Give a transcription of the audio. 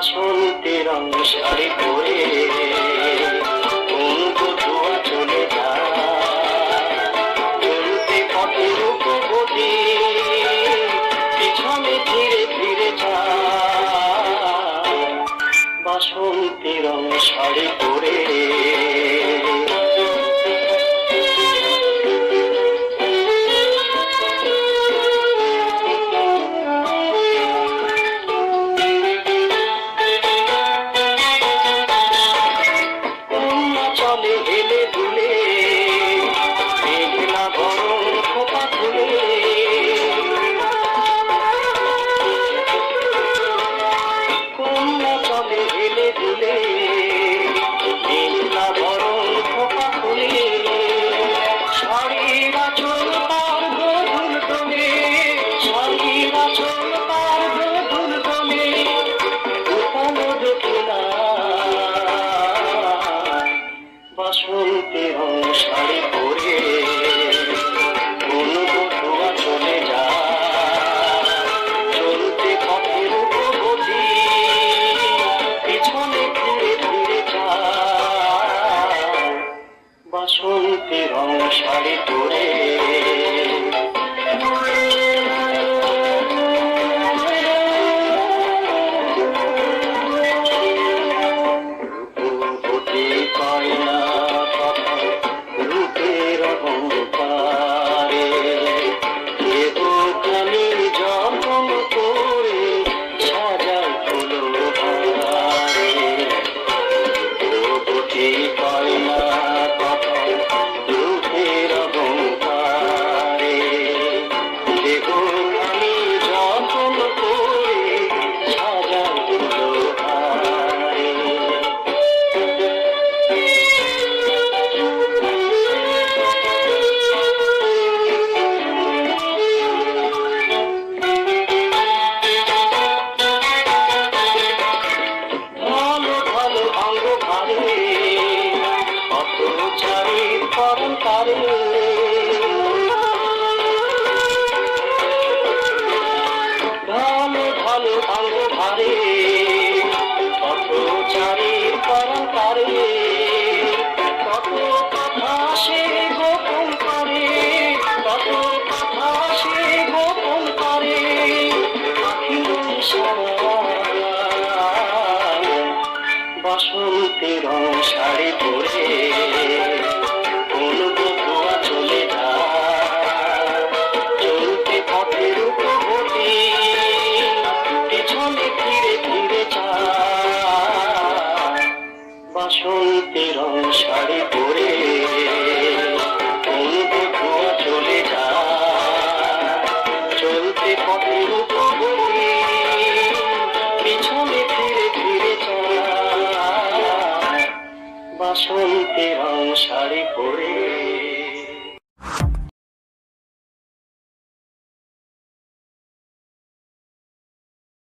বাসন্তী রং শাড়ি পরে কোন বধুয়া চলে যায় চলতে পথের উপবর্তী পিছনে ধীরে ধীরে যায় বাসন্তী রং শাড়ি পরে বাসন্তী রং শাড়ি পরে কোন বধুয়া চলে যায় চলতে পথের উপবর্তী পিছনে ধীরে ধীরে যায় বাসন্তী রং শাড়ি পরে ভালো ভালো অঙ্গ ভারে পথচারী পরম্পরে কত কথা সে গোপন করে কত কথা সে গোপন করে বাসন্তী রং শাড়ি পরে কোন বধুয়া চলে যায় চলতে পথের উপবর্তী পিছনে ধীরে ধীরে যায় বাসন্তী রং শাড়ি